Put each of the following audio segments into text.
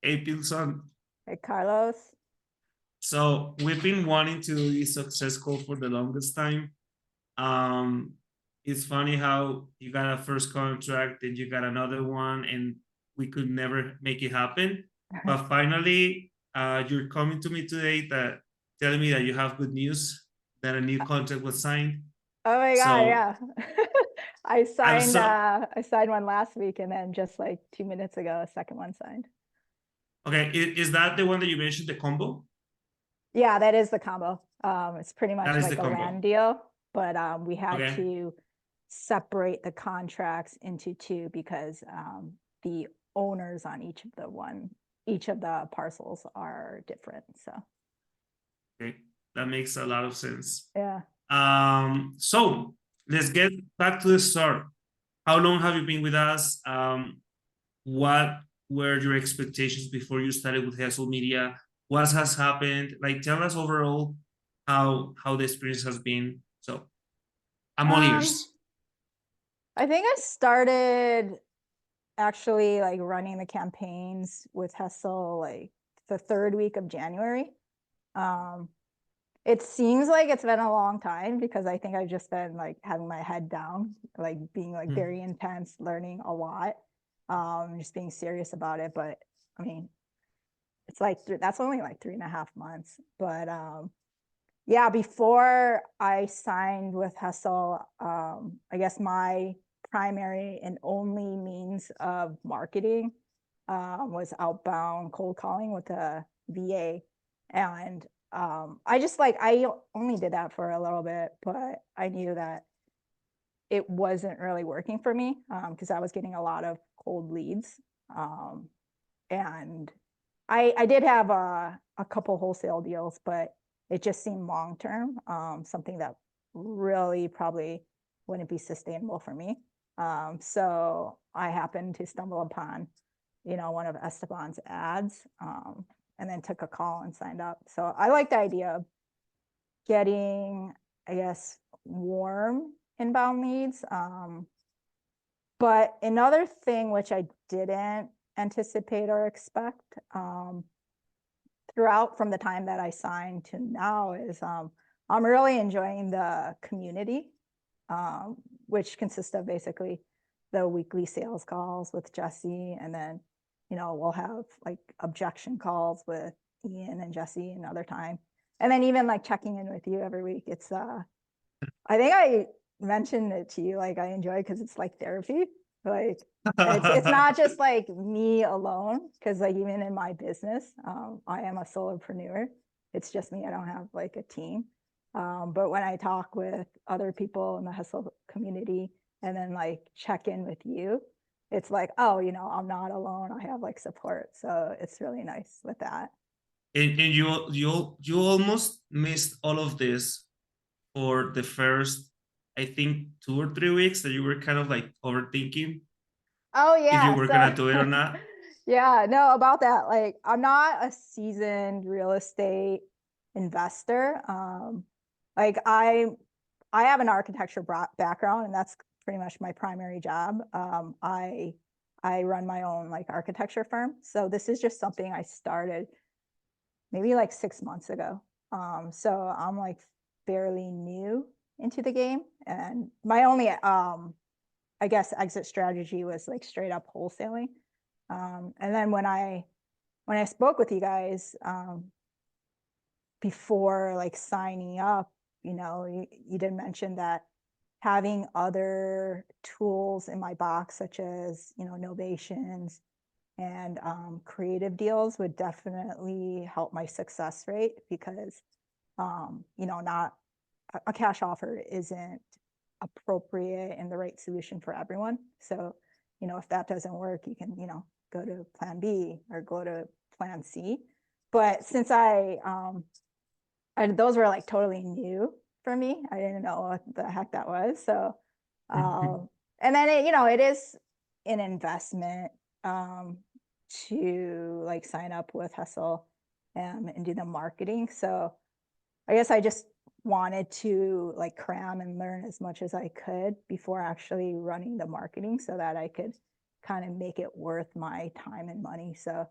Hey, Pilson. Hey, Carlos. So we've been wanting to be successful for the longest time. Um, it's funny how you got a first contract, then you got another one, and we could never make it happen. But finally, you're coming to me today that telling me that you have good news, that a new contract was signed. Oh my God, So yeah. I I'm signed so I signed one last week, and then just like 2 minutes ago, a second one signed. okay. Is that the one that you mentioned, the combo? Yeah, that is the combo. It's pretty That much is the like a combo. land deal, but we had Okay. to separate the contracts into two because the owners on each of the parcels are different. So Okay. That makes a lot of sense. yeah. So let's get back to the start. How long have you been with us? What were your expectations before you started with Hesel Media? What has happened? Like, tell us overall how the experience has been. So I'm all Um, ears. I think I started actually like running the campaigns with Hessel like the third week of January. Um, it seems like it's been a long time because I think I've just been like having my head down, like being like very intense, learning a lot, just being serious about it. But I mean, it's like that's only like 3.5 months. But yeah, before I signed with Hessel, I guess my primary and only means of marketing was outbound cold calling with a VA. And I just like, I only did that for a little bit, but I knew that it wasn't really working for me because I was getting a lot of cold leads. Um, and I did have a couple wholesale deals, but it just seemed long term, something that really probably wouldn't be sustainable for me. So I happened to stumble upon, one of Esteban's ads, and then took a call and signed up. So I like the idea of getting, I guess, warm inbound leads. But another thing which I didn't anticipate or expect throughout from the time that I signed to now is I'm really enjoying the community, which consists of basically the weekly sales calls with Jesse, and then we'll have like objection calls with Ian and Jesse another time, and then even like checking in with you every week. It's I think I mentioned it to you, like I enjoy because it's like therapy. Like it's not just like me alone, because like even in my business, I am a solopreneur. It's just me. I don't have like a team. But when I talk with other people in the Hessel community and then like check in with you, it's like, oh, I'm not alone. I have like support. So it's really nice with that. And you almost missed all of this for the first, I think, 2 or 3 weeks that you were kind of like overthinking Oh if you yeah. were So gonna do it or not. yeah, no, about that. Like I'm not a seasoned real estate investor. Like I have an architecture background, and that's pretty much my primary job. I run my own like architecture firm. So this is just something I started maybe like 6 months ago. So I'm like fairly new into the game, and my only I guess exit strategy was like straight up wholesaling. And then when I spoke with you guys before like signing up, you did mention that having other tools in my box, such as novations and creative deals, would definitely help my success rate because not a cash offer isn't appropriate and the right solution for everyone. So, if that doesn't work, you can, go to plan B or go to plan C. But since those were like totally new for me, I didn't know what the heck that was. So, and then it is an investment to like sign up with Hessel and do the marketing. So I guess I just wanted to like cram and learn as much as I could before actually running the marketing so that I could kind of make it worth my time and money. So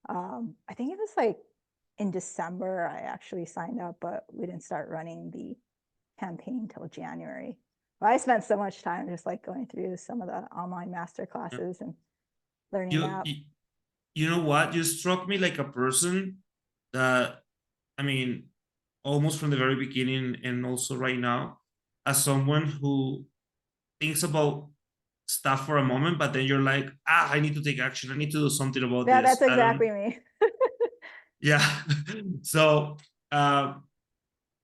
I think it was like in December, I actually signed up, but we didn't start running the campaign till January. But I spent so much time just like going through some of the online master classes and learning that. You know what? You struck me like a person that, I mean, almost from the very beginning and also right now, as someone who thinks about stuff for a moment, but then you're like, I need to take action. I need to do something about Yeah, this. that's I don't, exactly me. yeah. So, can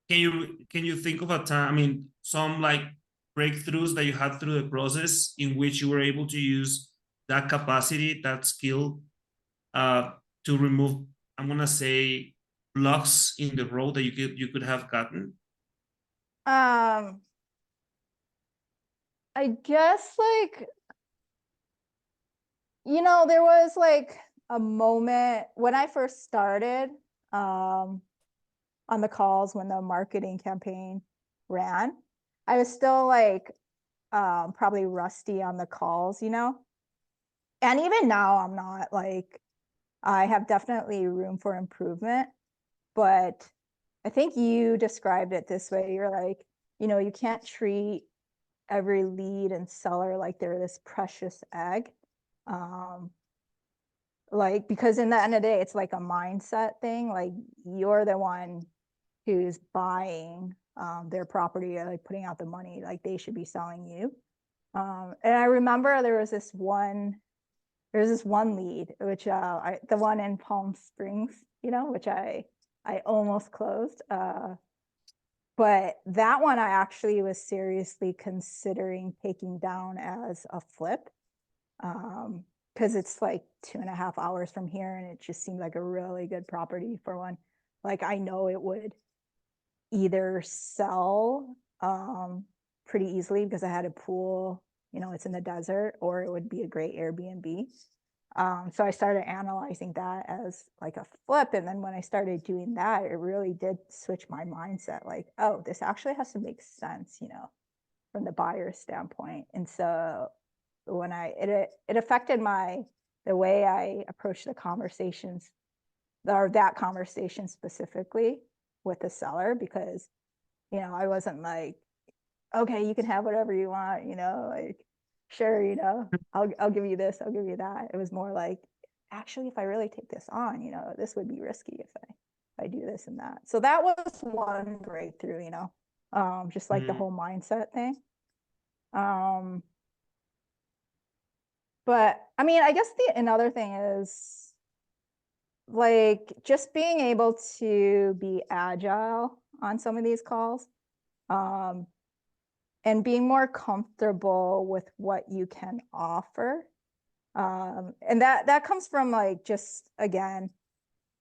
you think of a time, I mean, some like breakthroughs that you had through the process in which you were able to use that capacity, that skill, uh, to remove, I'm gonna say, blocks in the road that you could have gotten? Um, I guess like, there was like a moment when I first started on the calls when the marketing campaign ran. I was still like probably rusty on the calls, and even now I'm not like, I have definitely room for improvement, but I think you described it this way. You're like, you can't treat every lead and seller like they're this precious egg. Like, because in the end of the day, it's like a mindset thing. Like, you're the one who's buying their property, or like putting out the money, like they should be selling you. And I remember there's this one lead, which the one in Palm Springs, which I almost closed. But that one I actually was seriously considering taking down as a flip. Because it's like 2.5 hours from here, and it just seemed like a really good property for one. Like, I know it would either sell pretty easily because I had a pool, it's in the desert, or it would be a great Airbnb. So I started analyzing that as like a flip. And then when I started doing that, it really did switch my mindset. Like, oh, this actually has to make sense, from the buyer's standpoint. And so when it affected the way I approached the conversations, or that conversation specifically with the seller, because, I wasn't like, okay, you can have whatever you want, like, sure, I'll give you this, I'll give you that. It was more like, actually, if I really take this on, this would be risky if I do this and that. So that was one breakthrough, just like the whole mindset thing. But I mean, I guess another thing is like just being able to be agile on some of these calls. And being more comfortable with what you can offer. And that comes from like, just again,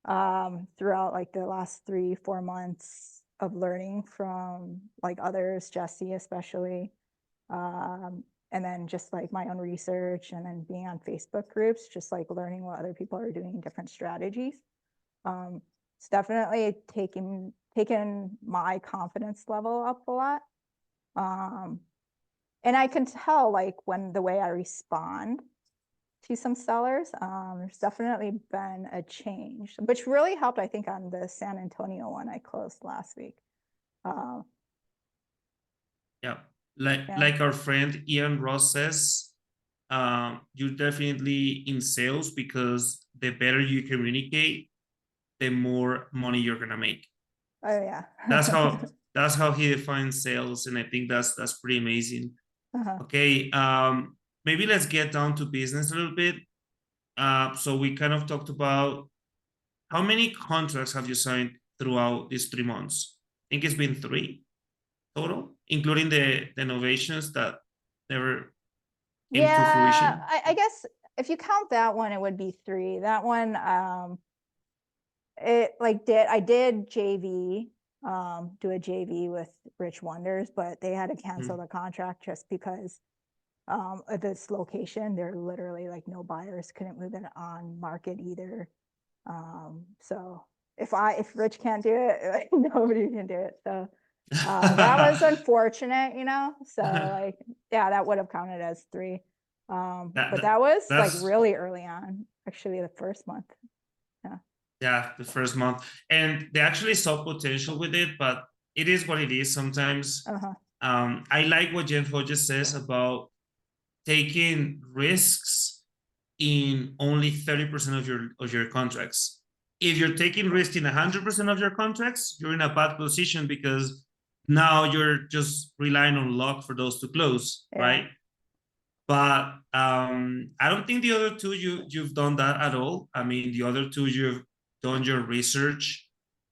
throughout like the last 3-4 months of learning from like others, Jesse especially, and then just like my own research, and then being on Facebook groups, just like learning what other people are doing, different strategies. It's definitely taken my confidence level up a lot. And I can tell like when the way I respond to some sellers, there's definitely been a change, which really helped, I think, on the San Antonio one I closed last week. Yeah, Yeah. like our friend Ian Ross says, you're definitely in sales because the better you communicate, the more money you're gonna make. Oh yeah. That's how he defines sales, and I think that's pretty amazing. Okay, maybe let's get down to business a little bit. So we kind of talked about how many contracts have you signed throughout these 3 months? I think it's been 3 total, including the novations that never came to Yeah, fruition. I guess if you count that one, it would be 3. That one, it like I did JV, do a JV with Rich Wonders, but they had to cancel the contract just because at this location, there literally like no buyers, couldn't move it on market either. So if Rich can't do it, like, nobody can do it. So that was unfortunate, so like, yeah, that would have counted as 3. But that was like that's really early on, actually the first month. Yeah, the first month. And they actually saw potential with it, but it is what it is sometimes. Uh-huh. I like what Jeff Hodges says about taking risks in only 30% of your contracts. If you're taking risk in 100% of your contracts, you're in a bad position because now you're just relying on luck for those to close, Yeah. right? But I don't think the other two you've done that at all. I mean, the other two you've done your research.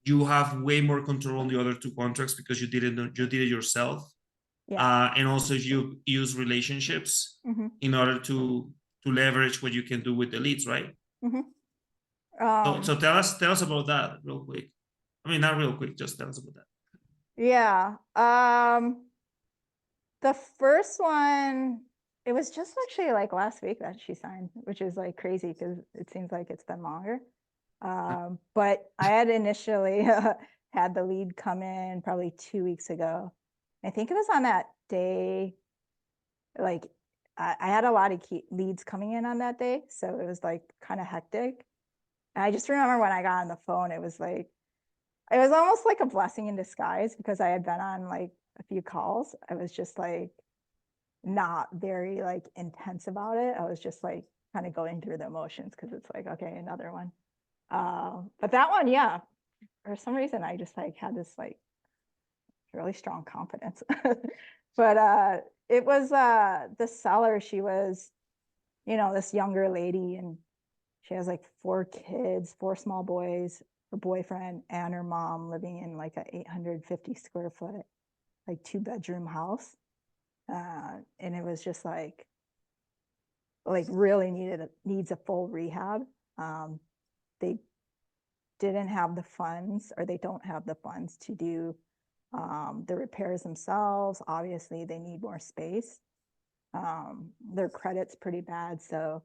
You have way more control on the other two contracts because you did it yourself. Yeah. And also you use relationships Mm-hmm. in order to leverage what you can do with the leads, right? Mm-hmm. So tell us about that real quick. I mean, not real quick, just tell us about that. Yeah. The first one, it was just actually like last week that she signed, which is like crazy because it seems like it's been longer. But I had initially had the lead come in probably 2 weeks ago. I think it was on that day, like I had a lot of leads coming in on that day. So it was like kind of hectic. And I just remember when I got on the phone, it was almost like a blessing in disguise because I had been on like a few calls. I was just like not very like intense about it. I was just like kind of going through the emotions because it's like, okay, another one. But that one, yeah, for some reason I just like had this like really strong confidence. But it was the seller, she was, this younger lady, and she has like 4 kids, 4 small boys, her boyfriend and her mom living in like a 850 square foot, like 2-bedroom house. And it was just like really needs a full rehab. They didn't have the funds, or they don't have the funds to do the repairs themselves. Obviously, they need more space. Their credit's pretty bad, so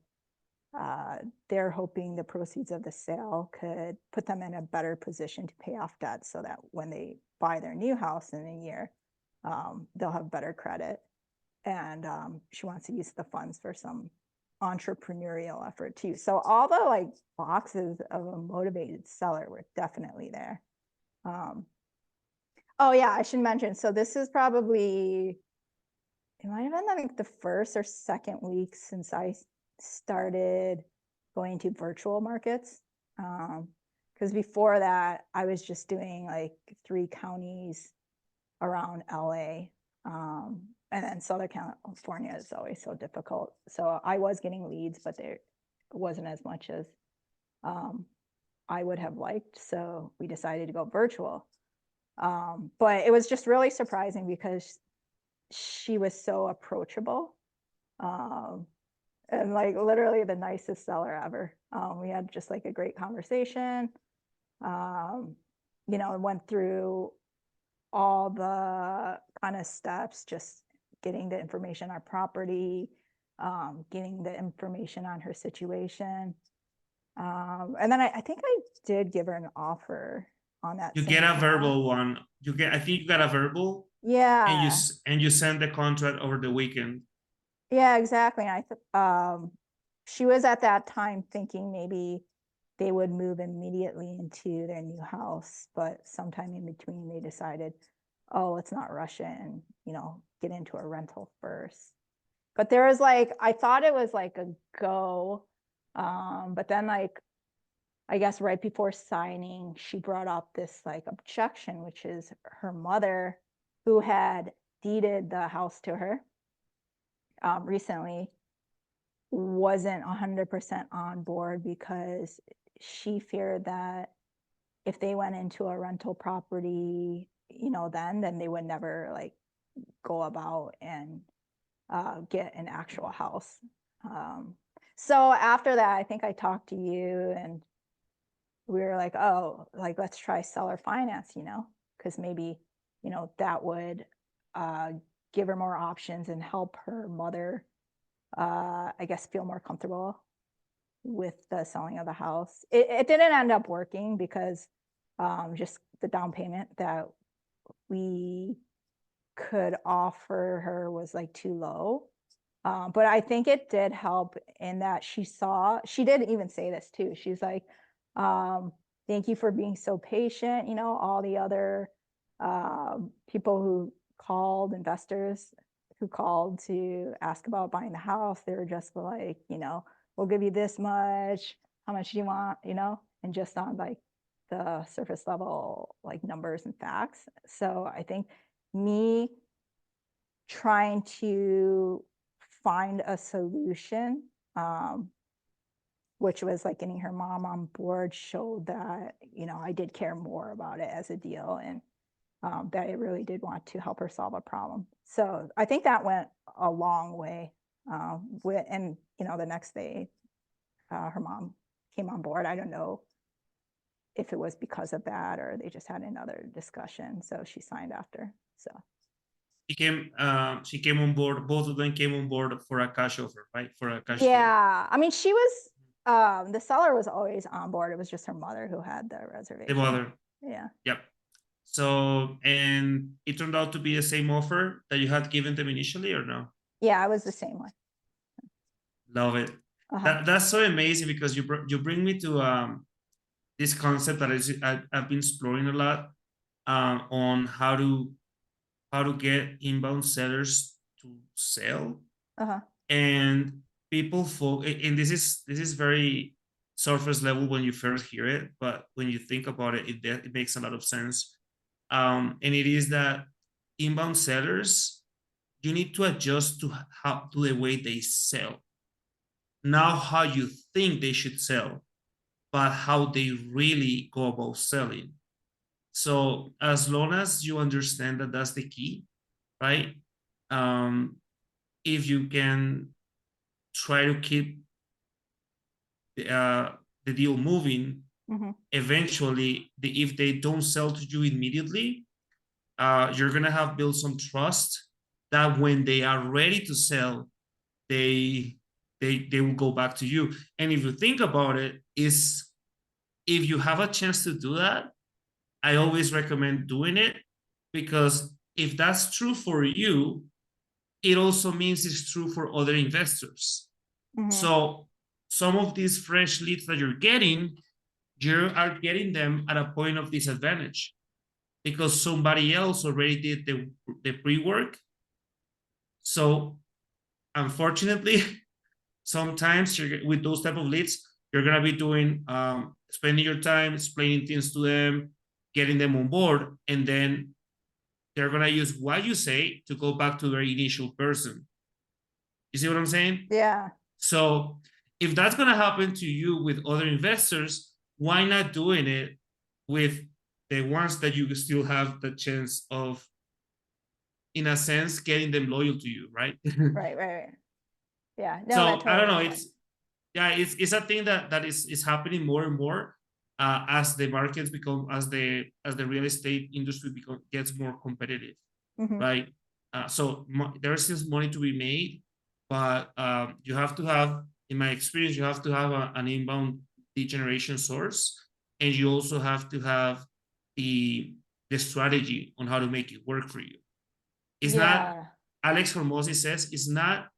they're hoping the proceeds of the sale could put them in a better position to pay off debt so that when they buy their new house in a year, they'll have better credit. And she wants to use the funds for some entrepreneurial effort too. So all the like boxes of a motivated seller were definitely there. Oh yeah, I should mention. So this is probably, it might have been like the first or second week since I started going to virtual markets. Because before that, I was just doing like 3 counties around LA. And then Southern California is always so difficult. So I was getting leads, but there wasn't as much as I would have liked. So we decided to go virtual. But it was just really surprising because she was so approachable. And like literally the nicest seller ever. We had just like a great conversation. Went through all the kind of steps, just getting the information on property, getting the information on her situation. And then I think I did give her an offer on that You get same a call. verbal one. I think you got a verbal, and Yeah, you send the contract over the weekend. yeah, exactly. She was at that time thinking maybe they would move immediately into their new house, but sometime in between they decided, oh, let's not rush in, get into a rental first. But there was like, I thought it was like a go. But then like, I guess right before signing, she brought up this like objection, which is her mother, who had deeded the house to her recently, wasn't 100% on board because she feared that if they went into a rental property, then they would never like go about and get an actual house. So after that, I think I talked to you, and we were like, oh, like let's try seller finance, because maybe, that would give her more options and help her mother, I guess, feel more comfortable with the selling of the house. It didn't end up working because just the down payment that we could offer her was like too low. But I think it did help in that she did even say this too. She's like, thank you for being so patient. All the other people who called, investors who called to ask about buying the house, they were just like, we'll give you this much. How much do you want? And just on like the surface level, like numbers and facts. So I think me trying to find a solution, which was like getting her mom on board, showed that, I did care more about it as a deal, and that I really did want to help her solve a problem. So I think that went a long way. And the next day, her mom came on board. I don't know if it was because of that or they just had another discussion. So she signed after. So she came on board. Both of them came on board for a cash offer, right? For a cash deal. yeah, I mean, she was the seller was always on board. It was just her mother who had the reservation. The mother. Yeah. Yep. So, and it turned out to be the same offer that you had given them initially, or no? Yeah, it was the same one. Love it. That's so amazing, because you bring me to this concept that I've been exploring a lot, on how to get inbound sellers to sell. And people and this is very surface level when you first hear it, but when you think about it, it makes a lot of sense. And it is that inbound sellers, you need to adjust to the way they sell. Not how you think they should sell, but how they really go about selling. So as long as you understand that that's the key, right? If you can try to keep the deal moving, eventually, if they don't sell to you immediately, you're gonna have built some trust that when they are ready to sell, they will go back to you. And if you think about it, if you have a chance to do that, I always recommend doing it, because if that's true for you, it also means it's true for other investors. So some of these fresh leads that you're getting, you are getting them at a point of disadvantage, because somebody else already did the pre-work. So unfortunately, sometimes with those type of leads, you're gonna be doing spending your time explaining things to them, getting them on board, and then they're gonna use what you say to go back to their initial person. You see what I'm saying? Yeah. So if that's gonna happen to you with other investors, why not doing it with the ones that you still have the chance of, in a sense, getting them loyal to you, right? Right. Yeah. No, So totally I don't know. It's a thing that is happening more and more, as the markets become, as the real estate industry gets more competitive, right? So there's still money to be made, but you have to have, in my experience, you have to have an inbound lead generation source, and you also have to have the strategy on how to make it work for you. It's not, Alex Hormozzi says, it's not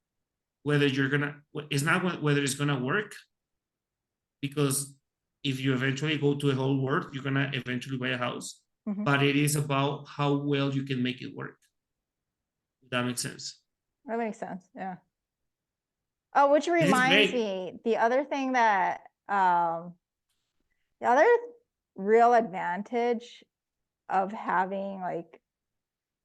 whether whether it's gonna work, because if you eventually go to a whole world, you're gonna eventually buy a house, but it is about how well you can make it work. If that makes sense. That makes sense. Yeah. Oh, which reminds me, the other thing that the other real advantage of having, like,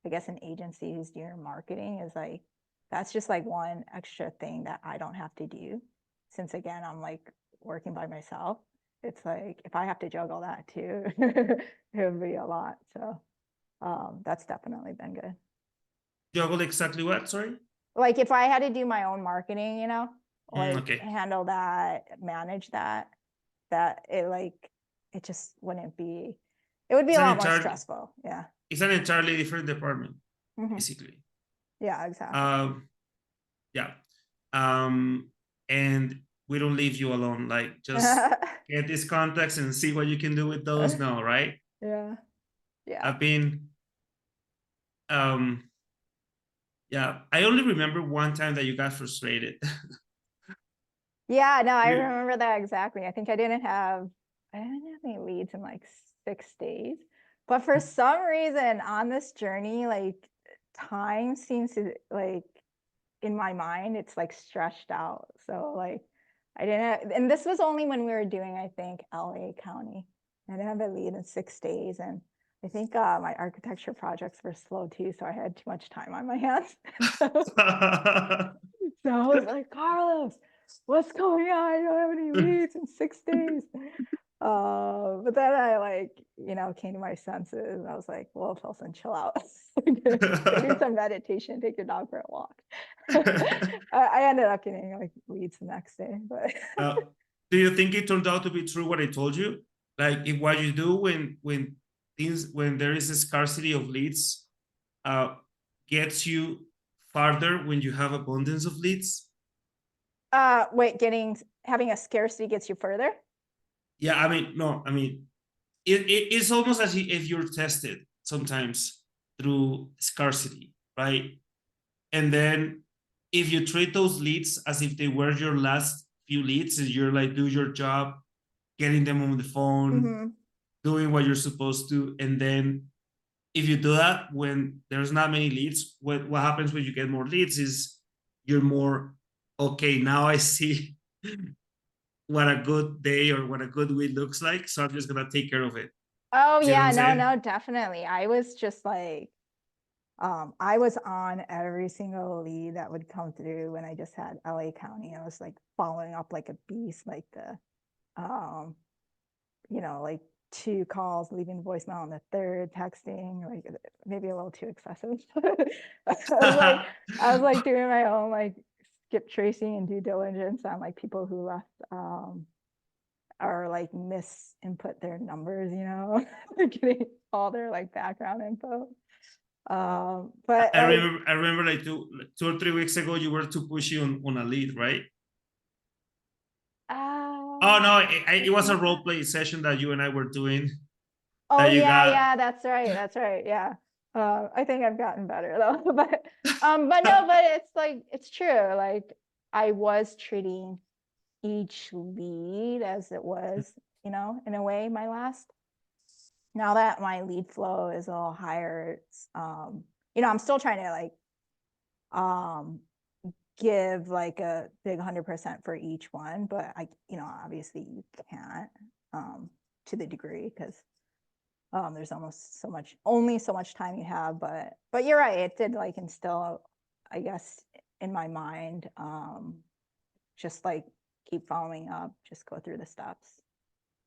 I guess, an agency who's doing marketing is like, that's just like one extra thing that I don't have to do, since again, I'm like working by myself. It's like, if I have to juggle that too, it would be a lot. So that's definitely been good. Juggle exactly what? Sorry? Like if I had to do my own marketing, like okay. handle that, manage that it just wouldn't be, it would be a lot more stressful. Yeah. It's an entirely different department, basically. Yeah, exactly. Yeah. And we don't leave you alone. Like, just get these contacts and see what you can do with those. No, right? Yeah. I've been, yeah, I only remember one time that you got frustrated. Yeah, no, I remember that exactly. I think I I didn't have any leads in like 6 days. But for some reason on this journey, like time seems to like in my mind, it's like stretched out. So like I didn't, and this was only when we were doing, I think, LA County. I didn't have a lead in 6 days. And I think my architecture projects were slow too. So I had too much time on my hands. So I was like, Carlos, what's going on? I don't have any leads in 6 days. But then I like, came to my senses. I was like, well, Pilsen, chill out. Do some meditation, take your dog for a walk. I ended up getting like leads the next day. But do you think it turned out to be true what I told you? Like if what you do when there is a scarcity of leads, gets you farther when you have abundance of leads? wait, having a scarcity gets you further? Yeah, I mean, no, I mean, it's almost as if you're tested sometimes through scarcity, right? And then if you treat those leads as if they were your last few leads, and you're like, do your job, getting them on the phone, doing what you're supposed to, and then if you do that when there's not many leads, what happens when you get more leads is you're more, okay, now I see what a good day or what a good week looks like, so I'm just gonna take care of it. Oh See what yeah, I'm saying? no, definitely. I was just like, I was on every single lead that would come through when I just had LA County. I was like following up like a beast, like like 2 calls, leaving voicemail on the 3rd, texting, like maybe a little too excessive. I was like doing my own like skip tracing and due diligence on like people who left or like misinput their numbers, getting all their like background info. But I remember like 2 or 3 weeks ago you were too pushy on a lead, right? Oh no, it was a role play session that you and I were doing. Oh yeah, that's right. Yeah. I think I've gotten better though. But no, but it's like it's true. Like I was treating each lead as it was, in a way, my last. Now that my lead flow is a little higher, it's I'm still trying to like give like a big 100% for each one, but I, obviously you can't to the degree because there's only so much time you have, but you're right, it did like instill, I guess, in my mind, just like keep following up, just go through the steps.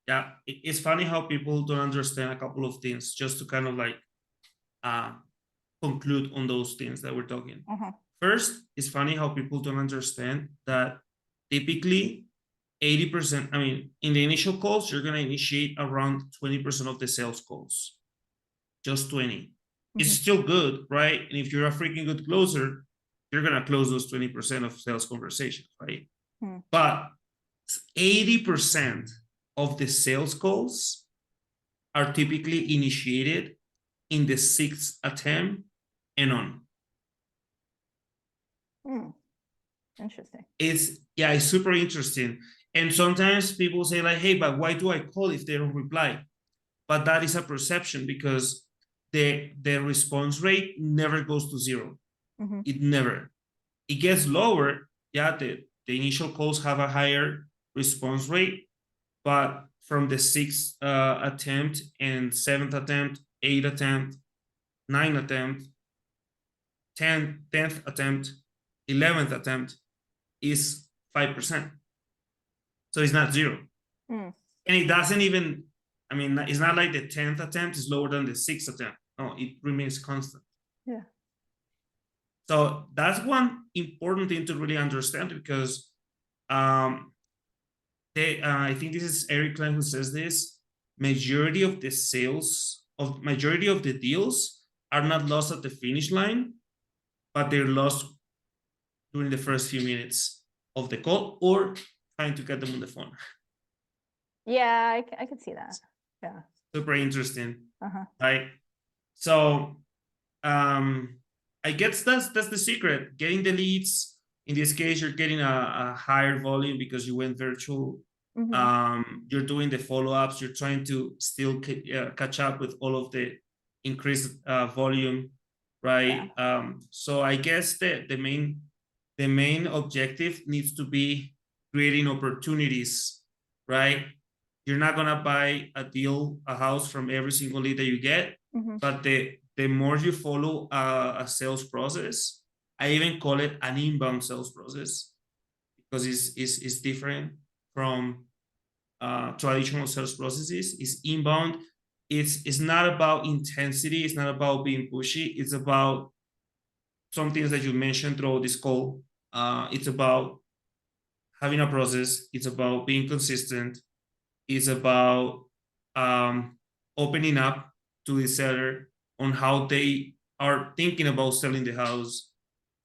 Yeah, it's funny how people don't understand a couple of things, just to kind of like conclude on those things that we're talking. First, it's funny how people don't understand that typically 80%, I mean, in the initial calls, you're going to initiate around 20% of the sales calls, just 20. It's still good, right? And if you're a freaking good closer, you're going to close those 20% of sales conversations, right? But 80% of the sales calls are typically initiated in the 6th attempt and on. Interesting. It's super interesting. And sometimes people say like, hey, but why do I call if they don't reply? But that is a perception because the response rate never goes to 0. It never. It gets lower. Yeah, the initial calls have a higher response rate, but from the 6th attempt and 7th attempt, 8th attempt, 9th attempt, 10th attempt, 11th attempt is 5%. So it's not 0. And it doesn't even, I mean, it's not like the 10th attempt is lower than the 6th attempt. No, it remains constant. Yeah. So that's one important thing to really understand, because I think this is Eric Klein who says this, majority of the deals are not lost at the finish line, but they're lost during the first few minutes of the call or trying to get them on the phone. Yeah, I could see that. Yeah. Super interesting. Right. So I guess that's the secret. Getting the leads. In this case, you're getting a higher volume because you went virtual. You're doing the follow-ups, you're trying to still catch up with all of the increased volume, right? So I guess the main objective needs to be creating opportunities, right? You're not gonna buy a house from every single lead that you get, but the more you follow a sales process, I even call it an inbound sales process, because it's different from traditional sales processes. Is inbound. It's not about intensity. It's not about being pushy. It's about some things that you mentioned throughout this call. It's about having a process. It's about being consistent. It's about opening up to the seller on how they are thinking about selling the house,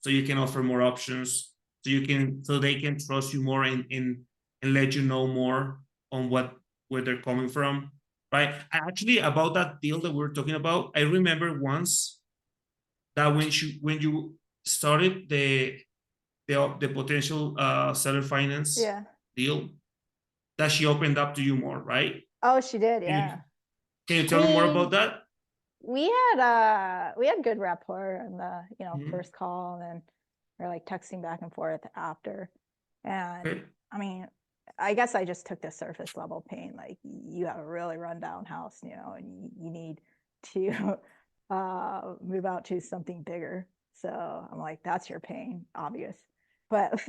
so you can offer more options, so they can trust you more and let you know more on where they're coming from, right? Actually, about that deal that we're talking about, I remember once that when you started the potential seller finance deal, that she opened up to you more, right? Oh, she did, Can you, yeah. can you tell me more about that? We had good rapport in the first call, and we're like texting back and forth after. And I mean, I guess I just took the surface level pain. Like, you have a really rundown house, and you need to move out to something bigger. So I'm like, that's your pain, obvious. But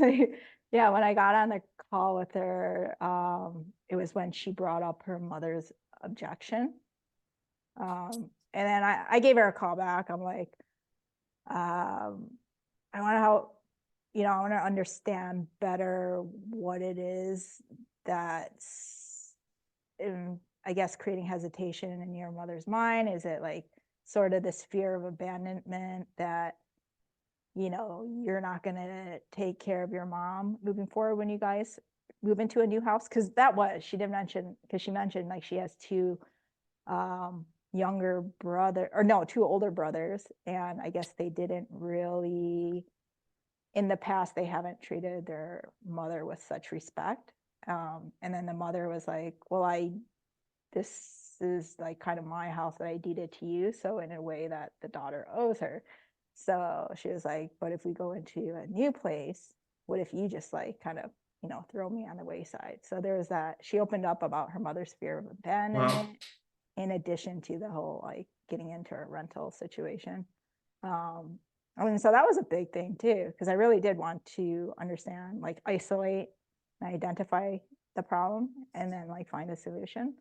yeah, when I got on the call with her, it was when she brought up her mother's objection. And then I gave her a call back. I'm like, I want to help, I want to understand better what it is that's, I guess, creating hesitation in your mother's mind. Is it like sort of this fear of abandonment that, you're not going to take care of your mom moving forward when you guys move into a new house? Because she did mention, because she mentioned like she has two younger brother, or no, two older brothers, and I guess they didn't really, in the past, they haven't treated their mother with such respect. And then the mother was like, well, this is like kind of my house that I deeded to you, so in a way that the daughter owes her. So she was like, but if we go into a new place, what if you just like kind of throw me on the wayside? So there was that. She opened up about her mother's fear of abandonment, in addition to the whole like getting into a rental situation. I mean, so that was a big thing too, because I really did want to understand, like, isolate and identify the problem, and then like find a solution.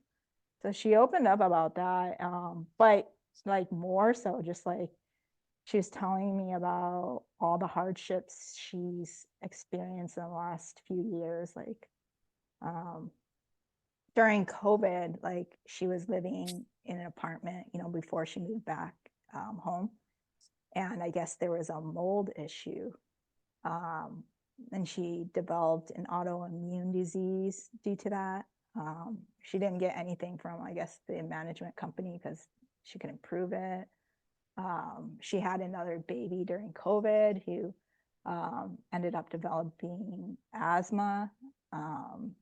So she opened up about that, but like more so just like she was telling me about all the hardships she's experienced in the last few years, like during COVID, like she was living in an apartment, before she moved back home. And I guess there was a mold issue. And she developed an autoimmune disease due to that. She didn't get anything from, I guess, the management company because she couldn't prove it. She had another baby during COVID who ended up developing asthma. And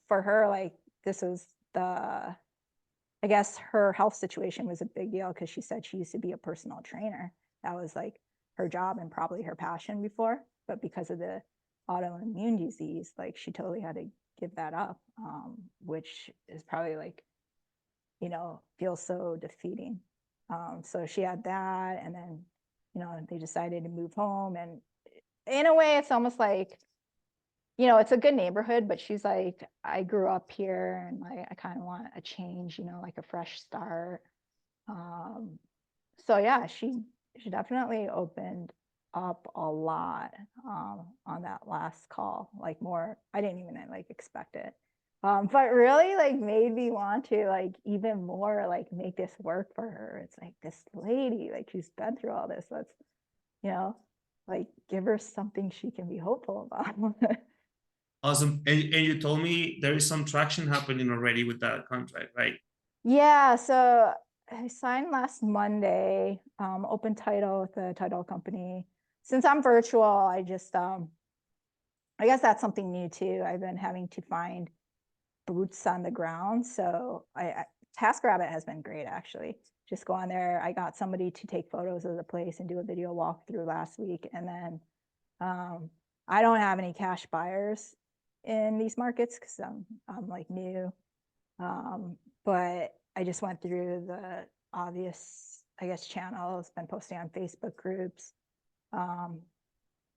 for her, like, this was I guess her health situation was a big deal because she said she used to be a personal trainer. That was like her job and probably her passion before, but because of the autoimmune disease, like she totally had to give that up, which is probably like, feels so defeating. So she had that, and then, they decided to move home, and in a way, it's almost like, it's a good neighborhood, but she's like, I grew up here and I kind of want a change, like a fresh start. So yeah, she definitely opened up a lot on that last call, like more, I didn't even like expect it. But really like made me want to like even more like make this work for her. It's like, this lady, like, she's been through all this. Let's, like, give her something she can be hopeful about. Awesome. And you told me there is some traction happening already with that contract, right? Yeah, so I signed last Monday, open title with the title company. Since I'm virtual, I just I guess that's something new too. I've been having to find boots on the ground. So TaskRabbit has been great actually. Just go on there. I got somebody to take photos of the place and do a video walkthrough last week. And then I don't have any cash buyers in these markets because I'm like new. But I just went through the obvious, I guess, channels, been posting on Facebook groups,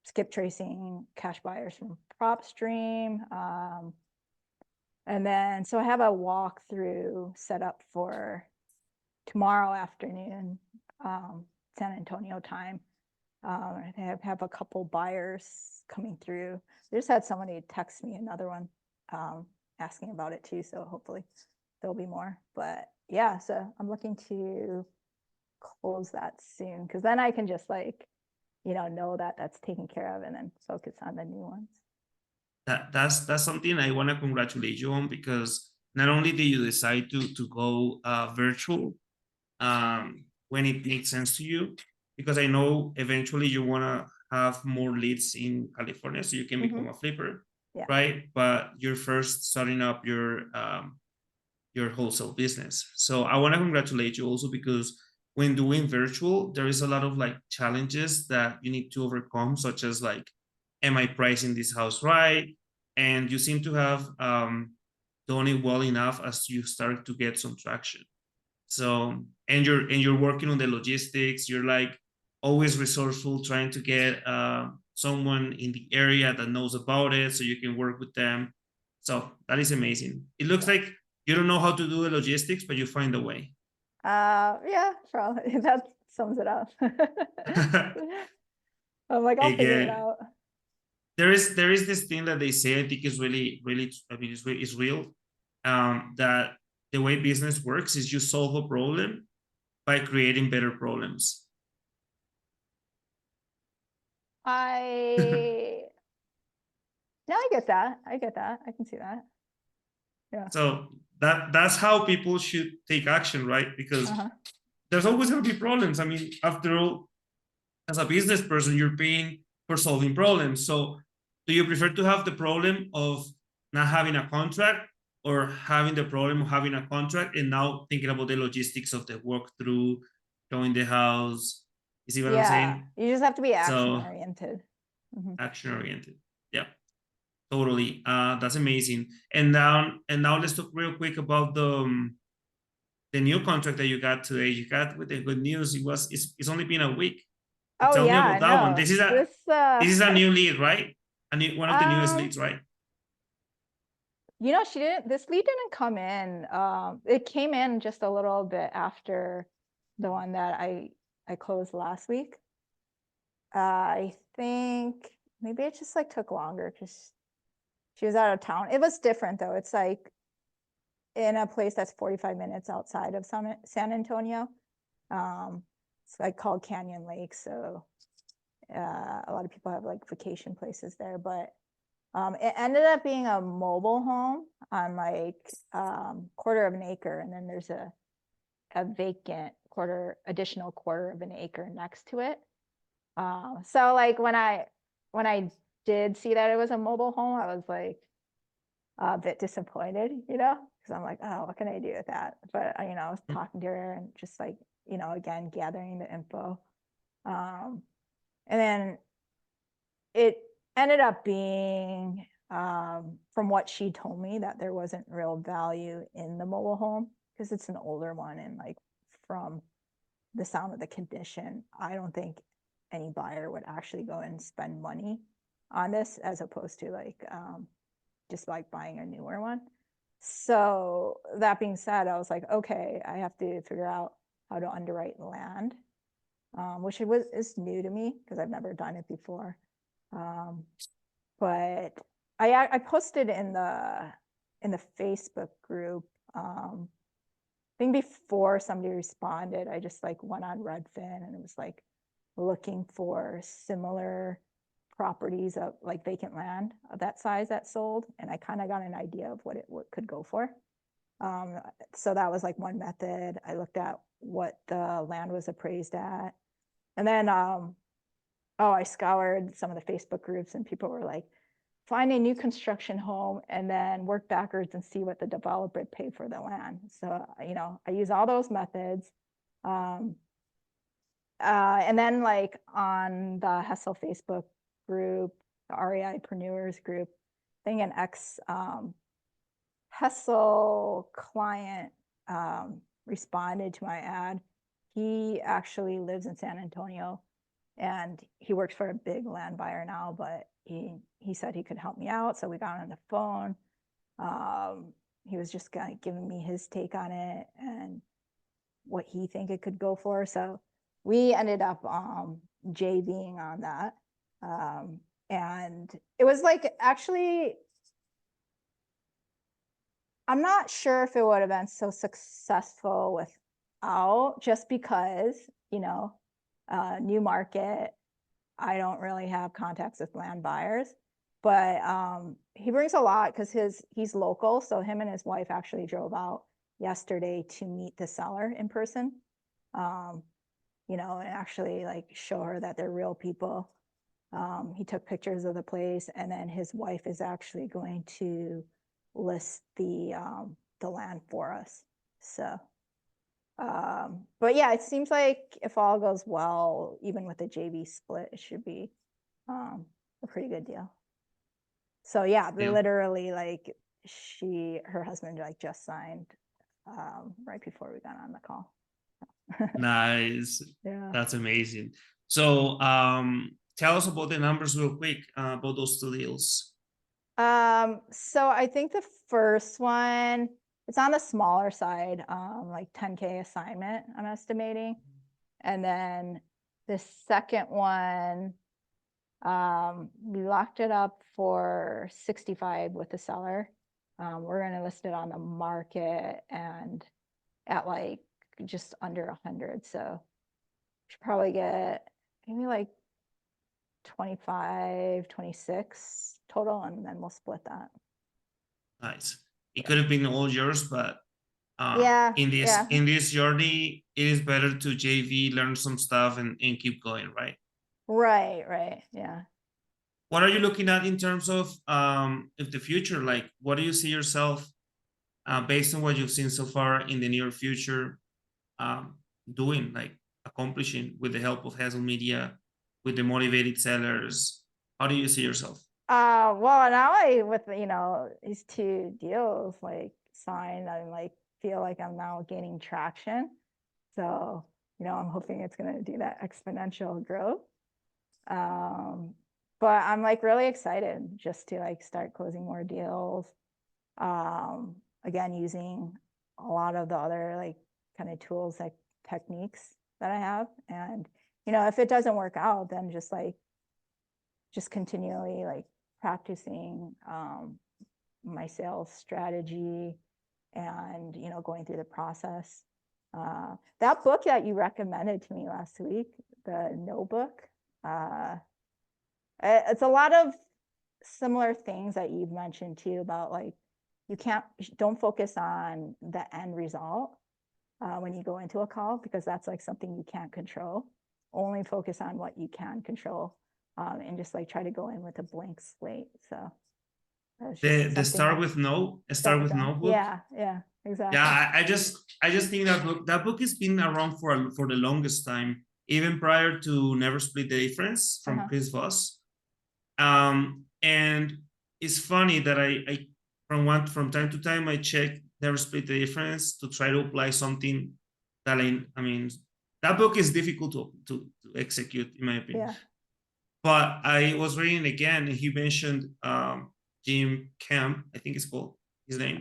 skip tracing cash buyers from PropStream. And then, so I have a walkthrough set up for tomorrow afternoon, San Antonio time. I have a couple buyers coming through. I just had somebody text me another one asking about it too. So hopefully there'll be more. But yeah, so I'm looking to close that soon because then I can just like, know that that's taken care of and then focus on the new ones. That's something I want to congratulate you on, because not only did you decide to go virtual when it makes sense to you, because I know eventually you want to have more leads in California so you can become a flipper, right? But you're first starting up your wholesale business. So I want to congratulate you also, because when doing virtual, there is a lot of like challenges that you need to overcome, such as like, am I pricing this house right? And you seem to have done it well enough as you start to get some traction. So, and you're working on the logistics. You're like always resourceful, trying to get someone in the area that knows about it so you can work with them. So that is amazing. It looks like you don't know how to do the logistics, but you find a way. Yeah, probably that sums it up. I'm like, I'll figure it out. There is this thing that they say, I think is really, really, I mean, it's real. That the way business works is you solve a problem by creating better problems. I get that. I get that. I can see that. Yeah. So that's how people should take action, right? Because there's always going to be problems. I mean, after all, as a business person, you're paying for solving problems. So do you prefer to have the problem of not having a contract, or having the problem of having a contract and now thinking about the logistics of the walkthrough, showing the house? You see what I'm saying? You just have to be action oriented. Action oriented. Yeah, totally. That's amazing. And now let's talk real quick about the new contract that you got today. You got with the good news. It's only been a week. Tell me about that one. This is a new lead, right? One of the newest leads, right? This lead didn't come in. It came in just a little bit after the one that I closed last week. I think maybe it just like took longer because she was out of town. It was different though. It's like in a place that's 45 minutes outside of San Antonio. It's like called Canyon Lake. So a lot of people have like vacation places there, but it ended up being a mobile home on like quarter of an acre, and then there's a vacant additional quarter of an acre next to it. So like when I did see that it was a mobile home, I was like a bit disappointed, because I'm like, oh, what can I do with that? But I was talking to her and just like, again, gathering the info. And then it ended up being, from what she told me, that there wasn't real value in the mobile home because it's an older one, and like from the sound of the condition, I don't think any buyer would actually go and spend money on this as opposed to like just like buying a newer one. So that being said, I was like, okay, I have to figure out how to underwrite land, which is new to me because I've never done it before. But I posted in the Facebook group. I think before somebody responded, I just like went on Redfin and it was like looking for similar properties of like vacant land of that size that sold, and I kind of got an idea of what could go for. So that was like one method. I looked at what the land was appraised at, and then I scoured some of the Facebook groups, and people were like, find a new construction home and then work backwards and see what the developer paid for the land. So, you know, I use all those methods. And then like on the Hessel Facebook group, the REIpreneurs group, I think an ex Hessel client responded to my ad. He actually lives in San Antonio and he works for a big land buyer now, but he said he could help me out. So we got on the phone. He was just kind of giving me his take on it and what he think it could go for. So we ended up JVing on that. And it was like, actually, I'm not sure if it would have been so successful without, just because, you know, new market, I don't really have contacts with land buyers, but he brings a lot because he's local. So him and his wife actually drove out yesterday to meet the seller in person, you know, and actually like show her that they're real people. He took pictures of the place, and then his wife is actually going to list the land for us. So, but yeah, it seems like if all goes well, even with the JV split, it should be a pretty good deal. So yeah, literally like her husband like just signed right before we got on the call. Nice. Yeah. That's amazing. So tell us about the numbers real quick about those two deals. So I think the first one, it's on the smaller side, like 10K assignment, I'm estimating. And then the second one, we locked it up for 65 with the seller. We're going to list it on the market and at like just under 100. So should probably get maybe like 25, 26 total, and then we'll split that. Nice. It could have been all yours, but yeah, in this journey, it is better to JV, learn some stuff, and keep going, right? Right. Yeah. What are you looking at in terms of the future? Like, what do you see yourself based on what you've seen so far in the near future doing, like accomplishing with the help of Hesel Media, with the motivated sellers? How do you see yourself? Well, now with, you know, these two deals like signed, I like feel like I'm now gaining traction. So, you know, I'm hoping it's going to do that exponential growth. But I'm like really excited just to like start closing more deals. Again, using a lot of the other like kind of tools, like techniques that I have. And, you know, if it doesn't work out, then just continually like practicing my sales strategy and, you know, going through the process. That book that you recommended to me last week, the No book, it's a lot of similar things that you've mentioned too about like, don't focus on the end result when you go into a call, because that's like something you can't control. Only focus on what you can control, and just like try to go in with a blank slate. So The start with no book. Yeah, exactly. Yeah, I just think that book has been around for the longest time, even prior to Never Split the Difference from Chris Voss. And it's funny that I from time to time I check Never Split the Difference to try to apply something that I mean that book is difficult to execute in my opinion. Yeah. But I was reading again, and he mentioned Jim Kemp, I think it's called his name.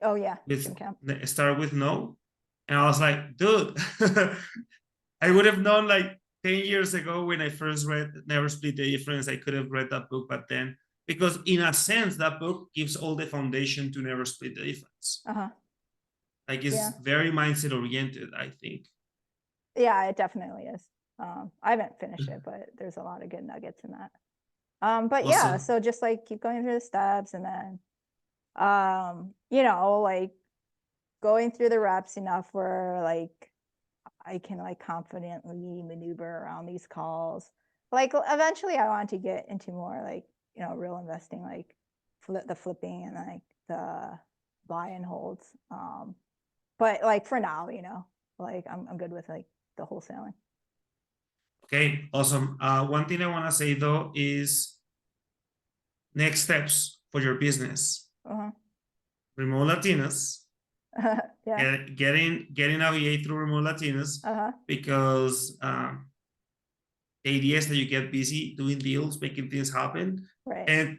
Oh yeah, Jim Kemp. Start with no, and I was like, dude, I would have known like 10 years ago when I first read Never Split the Difference. I could have read that book back then, because in a sense that book gives all the foundation to Never Split the Difference. Like it's very mindset oriented, I think. Yeah, it definitely is. I haven't finished it, but there's a lot of good nuggets in that. But awesome. Yeah, so just like keep going through the steps, and then you know, like going through the reps enough where like I can like confidently maneuver around these calls. Like eventually I want to get into more like you know, real investing, like the flipping and like the buy and holds. But like for now, you know, like I'm good with like the wholesaling. Okay, awesome. One thing I want to say though is next steps for your business. Remote Latinas. Yeah. Getting a VA through Remote Latinas because the idea is that you get busy doing deals, making things happen, Right. and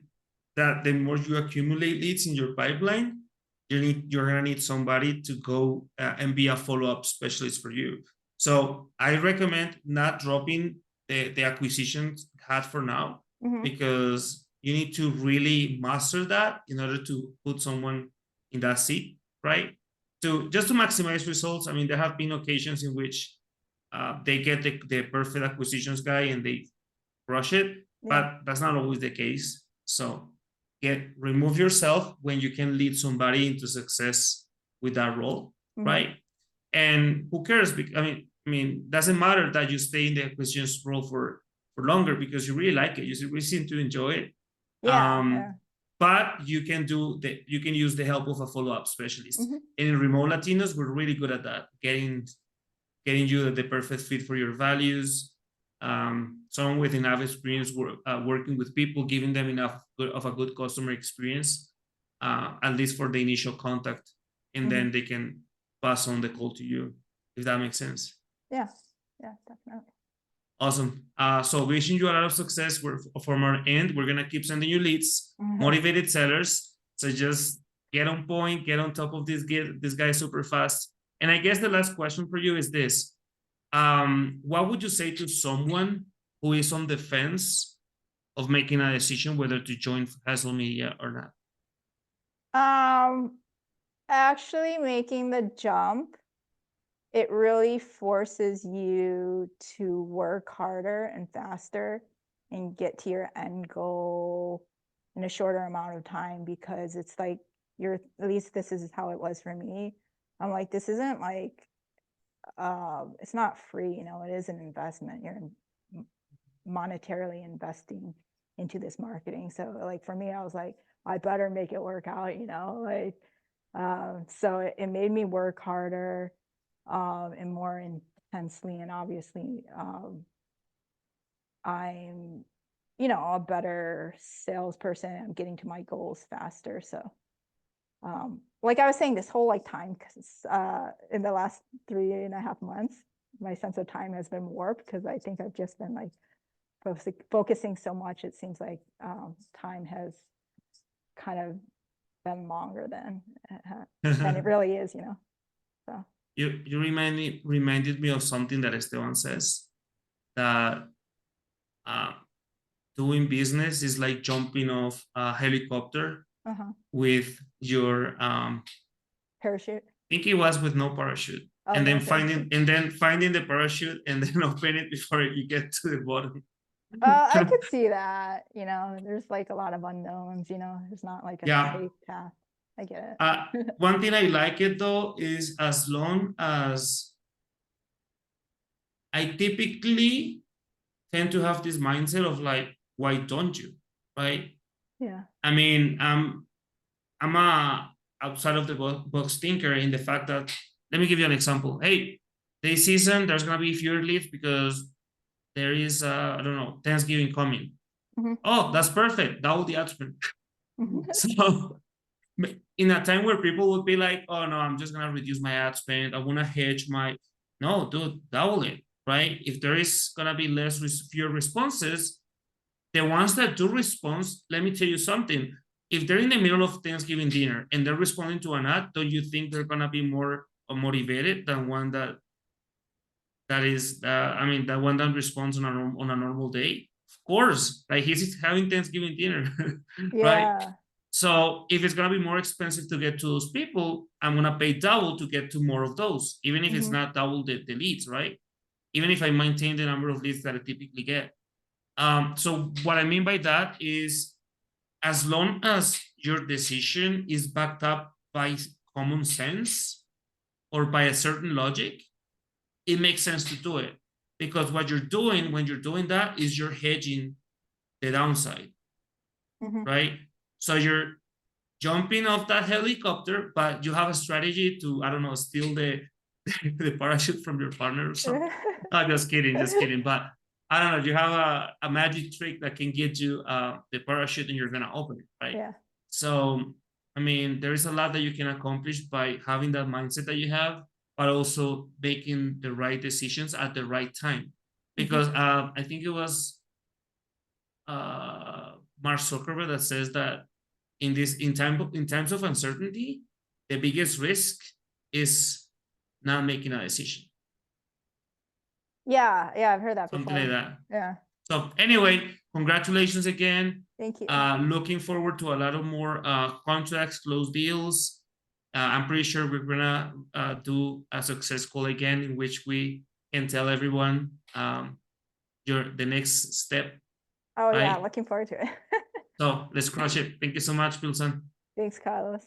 that the more you accumulate leads in your pipeline, you're gonna need somebody to go and be a follow-up specialist for you. So I recommend not dropping the acquisition hat for now, because you need to really master that in order to put someone in that seat, right? To just to maximize results. I mean, there have been occasions in which they get the perfect acquisitions guy and they rush it, but that's not always the case. So remove yourself when you can lead somebody into success with that role, right? And who cares? I mean, doesn't matter that you stay in the acquisitions role for longer because you really like it. You really seem to enjoy it. But you can use the help of a follow-up specialist. And in Remote Latinos, we're really good at that, getting you the perfect fit for your values. Someone with enough experience working with people, giving them enough of a good customer experience, at least for the initial contact, and then they can pass on the call to you, if that makes sense. Yeah, definitely. Awesome. So wishing you a lot of success. From our end, we're gonna keep sending you leads, motivated sellers. So just get on point, get on top of this guy super fast. And I guess the last question for you is this. What would you say to someone who is on the fence of making a decision whether to join Hesel Media or not? Actually making the jump, it really forces you to work harder and faster and get to your end goal in a shorter amount of time, because it's like at least this is how it was for me. I'm like, this isn't like, it's not free, you know, it is an investment. You're monetarily investing into this marketing. So like for me, I was like, I better make it work out, you know, like, so it made me work harder and more intensely. And obviously, I'm, you know, a better salesperson. I'm getting to my goals faster. So, like I was saying, this whole like time, because in the last 3.5 months, my sense of time has been warped because I think I've just been like focusing so much. It seems like time has kind of been longer than it really is, you know. So you reminded me of something that Esteban says, that doing business is like jumping off a helicopter with your parachute. I think it was with no parachute. And then finding the parachute and then open it before you get to the bottom. I could see that, you know, there's like a lot of unknowns, you know, there's not like a safe path. I get it. One thing I like it though is, as long as I typically tend to have this mindset of like, why don't you, right? Yeah. I mean, I'm a outside of the box thinker in the fact that, let me give you an example. Hey, this season there's gonna be fewer leads because there is I don't know, Thanksgiving coming. Oh, that's perfect. Double the ad spend. So in a time where people would be like, oh no, I'm just gonna reduce my ad spend, I wanna hedge my, no, dude, double it, right? If there is gonna be fewer responses, the ones that do response, let me tell you something. If they're in the middle of Thanksgiving dinner and they're responding to an ad, don't you think they're gonna be more motivated than one that is that one that responds on a normal day? Of course, like he's having Thanksgiving dinner, right? So if it's gonna be more expensive to get to those people, I'm gonna pay double to get to more of those, even if it's not double the leads, right? Even if I maintain the number of leads that I typically get. So what I mean by that is, as long as your decision is backed up by common sense or by a certain logic, it makes sense to do it. Because what you're doing when you're doing that is you're hedging the downside. Mhm. right? So you're jumping off that helicopter, but you have a strategy to, I don't know, steal the the parachute from your partner or something. No, just kidding, just kidding. But I don't know, you have a magic trick that can get you the parachute and you're gonna open it, right? Yeah. So I mean, there is a lot that you can accomplish by having that mindset that you have, but also making the right decisions at the right time. Because I think it was Mark Zuckerberg that says that in times of uncertainty, the biggest risk is not making a decision. Yeah, yeah, I've heard that Something before. like that. Yeah. So anyway, congratulations again. Thank you. Looking forward to a lot of more contracts, closed deals. I'm pretty sure we're gonna do a success call again in which we can tell everyone the next step. Oh yeah, right? looking forward to it. So let's crush it. Thank you so much, Pilson. Thanks, Carlos.